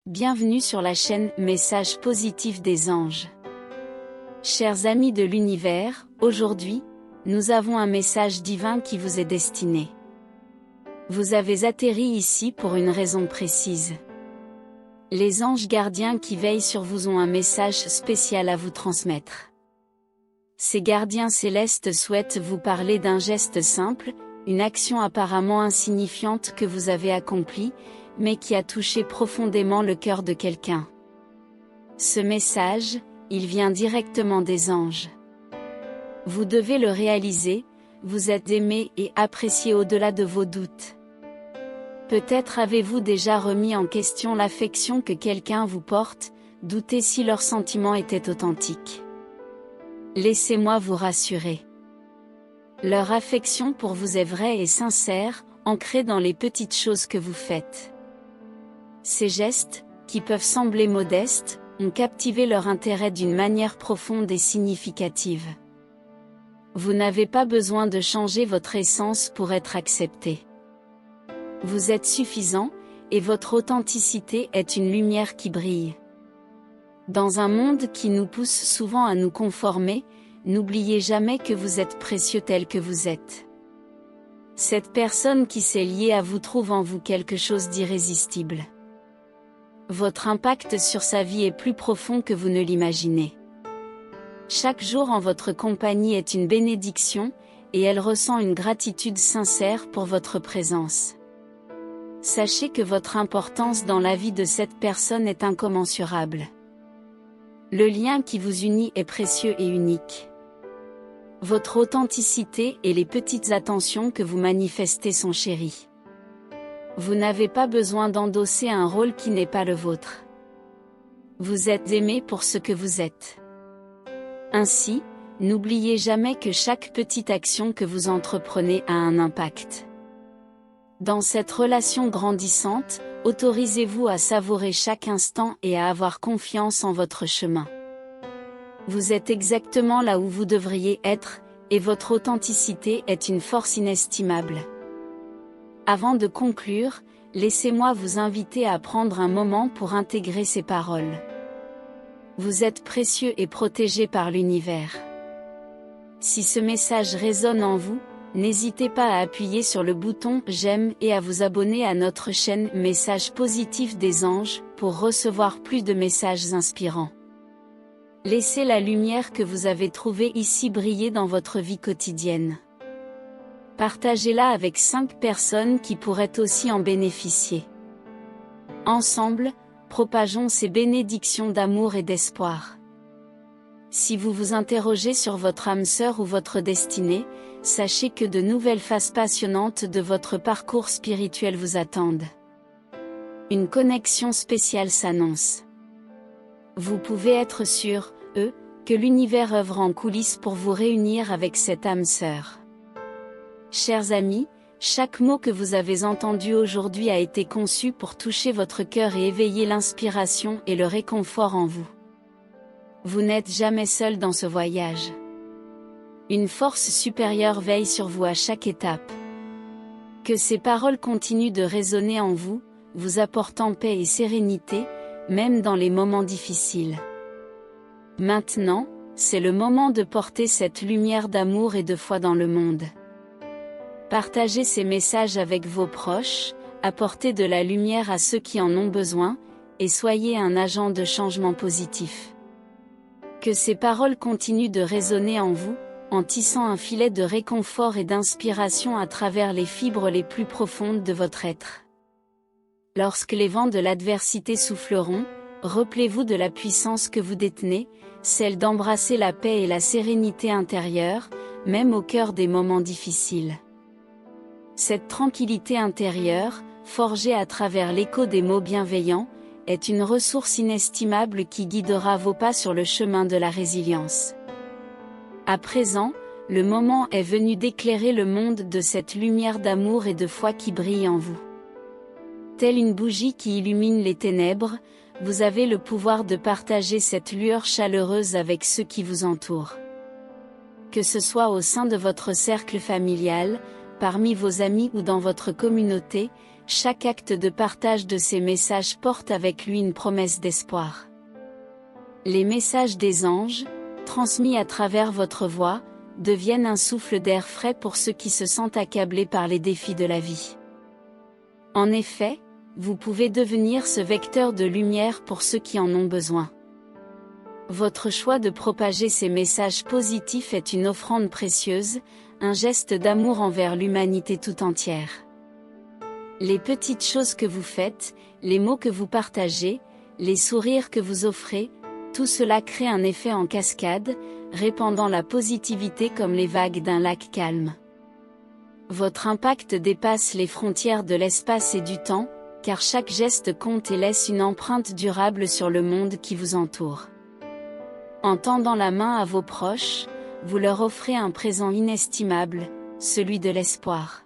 Bienvenue sur la chaîne Message positif des anges. Chers amis de l'univers, aujourd'hui, nous avons un message divin qui vous est destiné. Vous avez atterri ici pour une raison précise. Les anges gardiens qui veillent sur vous ont un message spécial à vous transmettre. Ces gardiens célestes souhaitent vous parler d'un geste simple, une action apparemment insignifiante que vous avez accomplie, mais qui a touché profondément le cœur de quelqu'un. Ce message, il vient directement des anges. Vous devez le réaliser, vous êtes aimé et apprécié au-delà de vos doutes. Peut-être avez-vous déjà remis en question l'affection que quelqu'un vous porte, doutez si leurs sentiments étaient authentiques. Laissez-moi vous rassurer. Leur affection pour vous est vraie et sincère, ancrée dans les petites choses que vous faites. Ces gestes, qui peuvent sembler modestes, ont captivé leur intérêt d'une manière profonde et significative. Vous n'avez pas besoin de changer votre essence pour être accepté. Vous êtes suffisant, et votre authenticité est une lumière qui brille. Dans un monde qui nous pousse souvent à nous conformer, n'oubliez jamais que vous êtes précieux tel que vous êtes. Cette personne qui s'est liée à vous trouve en vous quelque chose d'irrésistible. Votre impact sur sa vie est plus profond que vous ne l'imaginez. Chaque jour en votre compagnie est une bénédiction, et elle ressent une gratitude sincère pour votre présence. Sachez que votre importance dans la vie de cette personne est incommensurable. Le lien qui vous unit est précieux et unique. Votre authenticité et les petites attentions que vous manifestez sont chéries. Vous n'avez pas besoin d'endosser un rôle qui n'est pas le vôtre. Vous êtes aimé pour ce que vous êtes. Ainsi, n'oubliez jamais que chaque petite action que vous entreprenez a un impact. Dans cette relation grandissante, autorisez-vous à savourer chaque instant et à avoir confiance en votre chemin. Vous êtes exactement là où vous devriez être, et votre authenticité est une force inestimable. Avant de conclure, laissez-moi vous inviter à prendre un moment pour intégrer ces paroles. Vous êtes précieux et protégé par l'univers. Si ce message résonne en vous, n'hésitez pas à appuyer sur le bouton « J'aime » et à vous abonner à notre chaîne Message positif des anges pour recevoir plus de messages inspirants. Laissez la lumière que vous avez trouvée ici briller dans votre vie quotidienne. Partagez-la avec 5 personnes qui pourraient aussi en bénéficier. Ensemble, propageons ces bénédictions d'amour et d'espoir. Si vous vous interrogez sur votre âme sœur ou votre destinée, sachez que de nouvelles phases passionnantes de votre parcours spirituel vous attendent. Une connexion spéciale s'annonce. Vous pouvez être sûr, que l'univers œuvre en coulisses pour vous réunir avec cette âme sœur. Chers amis, chaque mot que vous avez entendu aujourd'hui a été conçu pour toucher votre cœur et éveiller l'inspiration et le réconfort en vous. Vous n'êtes jamais seul dans ce voyage. Une force supérieure veille sur vous à chaque étape. Que ces paroles continuent de résonner en vous, vous apportant paix et sérénité, même dans les moments difficiles. Maintenant, c'est le moment de porter cette lumière d'amour et de foi dans le monde. Partagez ces messages avec vos proches, apportez de la lumière à ceux qui en ont besoin, et soyez un agent de changement positif. Que ces paroles continuent de résonner en vous, en tissant un filet de réconfort et d'inspiration à travers les fibres les plus profondes de votre être. Lorsque les vents de l'adversité souffleront, rappelez-vous de la puissance que vous détenez, celle d'embrasser la paix et la sérénité intérieure, même au cœur des moments difficiles. Cette tranquillité intérieure, forgée à travers l'écho des mots bienveillants, est une ressource inestimable qui guidera vos pas sur le chemin de la résilience. À présent, le moment est venu d'éclairer le monde de cette lumière d'amour et de foi qui brille en vous. Telle une bougie qui illumine les ténèbres, vous avez le pouvoir de partager cette lueur chaleureuse avec ceux qui vous entourent. Que ce soit au sein de votre cercle familial, parmi vos amis ou dans votre communauté, chaque acte de partage de ces messages porte avec lui une promesse d'espoir. Les messages des anges, transmis à travers votre voix, deviennent un souffle d'air frais pour ceux qui se sentent accablés par les défis de la vie. En effet, vous pouvez devenir ce vecteur de lumière pour ceux qui en ont besoin. Votre choix de propager ces messages positifs est une offrande précieuse, un geste d'amour envers l'humanité tout entière. Les petites choses que vous faites, les mots que vous partagez, les sourires que vous offrez, tout cela crée un effet en cascade, répandant la positivité comme les vagues d'un lac calme. Votre impact dépasse les frontières de l'espace et du temps, car chaque geste compte et laisse une empreinte durable sur le monde qui vous entoure. En tendant la main à vos proches, vous leur offrez un présent inestimable, celui de l'espoir.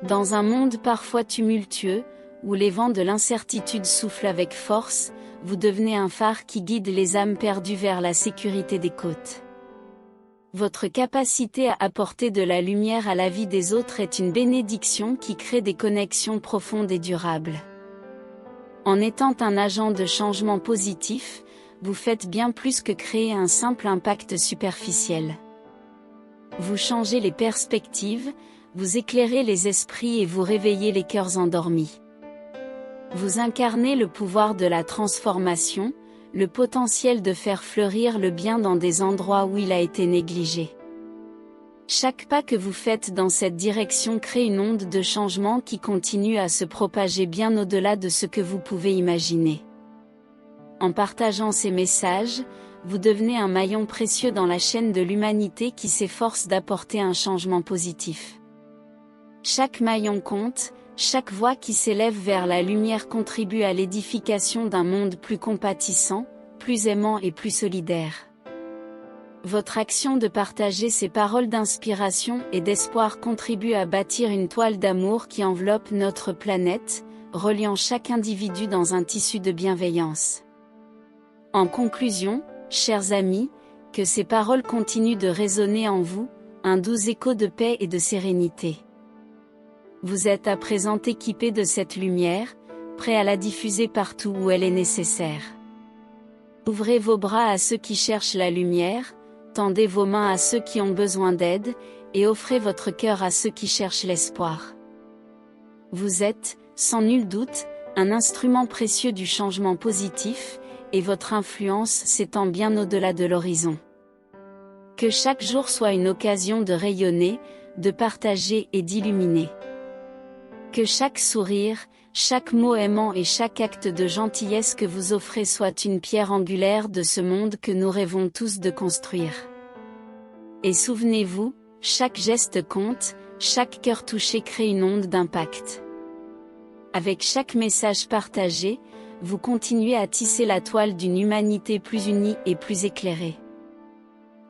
Dans un monde parfois tumultueux, où les vents de l'incertitude soufflent avec force, vous devenez un phare qui guide les âmes perdues vers la sécurité des côtes. Votre capacité à apporter de la lumière à la vie des autres est une bénédiction qui crée des connexions profondes et durables. En étant un agent de changement positif, vous faites bien plus que créer un simple impact superficiel. Vous changez les perspectives, vous éclairez les esprits et vous réveillez les cœurs endormis. Vous incarnez le pouvoir de la transformation, le potentiel de faire fleurir le bien dans des endroits où il a été négligé. Chaque pas que vous faites dans cette direction crée une onde de changement qui continue à se propager bien au-delà de ce que vous pouvez imaginer. En partageant ces messages, vous devenez un maillon précieux dans la chaîne de l'humanité qui s'efforce d'apporter un changement positif. Chaque maillon compte, chaque voix qui s'élève vers la lumière contribue à l'édification d'un monde plus compatissant, plus aimant et plus solidaire. Votre action de partager ces paroles d'inspiration et d'espoir contribue à bâtir une toile d'amour qui enveloppe notre planète, reliant chaque individu dans un tissu de bienveillance. En conclusion, chers amis, que ces paroles continuent de résonner en vous, un doux écho de paix et de sérénité. Vous êtes à présent équipés de cette lumière, prêts à la diffuser partout où elle est nécessaire. Ouvrez vos bras à ceux qui cherchent la lumière, tendez vos mains à ceux qui ont besoin d'aide, et offrez votre cœur à ceux qui cherchent l'espoir. Vous êtes, sans nul doute, un instrument précieux du changement positif, et votre influence s'étend bien au-delà de l'horizon. Que chaque jour soit une occasion de rayonner, de partager et d'illuminer. Que chaque sourire, chaque mot aimant et chaque acte de gentillesse que vous offrez soit une pierre angulaire de ce monde que nous rêvons tous de construire. Et souvenez-vous, chaque geste compte, chaque cœur touché crée une onde d'impact. Avec chaque message partagé, vous continuez à tisser la toile d'une humanité plus unie et plus éclairée.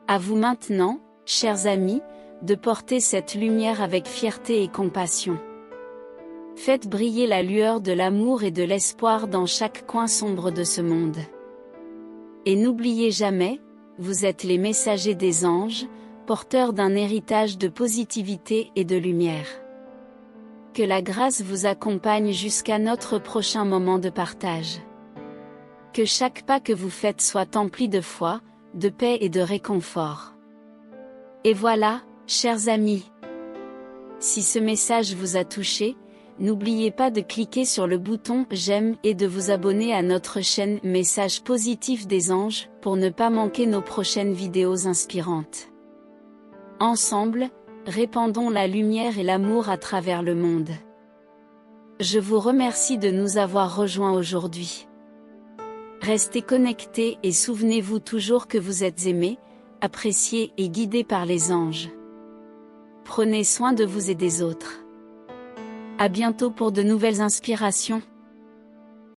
À vous maintenant, chers amis, de porter cette lumière avec fierté et compassion. Faites briller la lueur de l'amour et de l'espoir dans chaque coin sombre de ce monde. Et n'oubliez jamais, vous êtes les messagers des anges, porteurs d'un héritage de positivité et de lumière. Que la grâce vous accompagne jusqu'à notre prochain moment de partage. Que chaque pas que vous faites soit empli de foi, de paix et de réconfort. Et voilà, chers amis. Si ce message vous a touché, n'oubliez pas de cliquer sur le bouton « J'aime » et de vous abonner à notre chaîne « Messages positifs des anges » pour ne pas manquer nos prochaines vidéos inspirantes. Ensemble, répandons la lumière et l'amour à travers le monde. Je vous remercie de nous avoir rejoints aujourd'hui. Restez connectés et souvenez-vous toujours que vous êtes aimés, appréciés et guidés par les anges. Prenez soin de vous et des autres. À bientôt pour de nouvelles inspirations.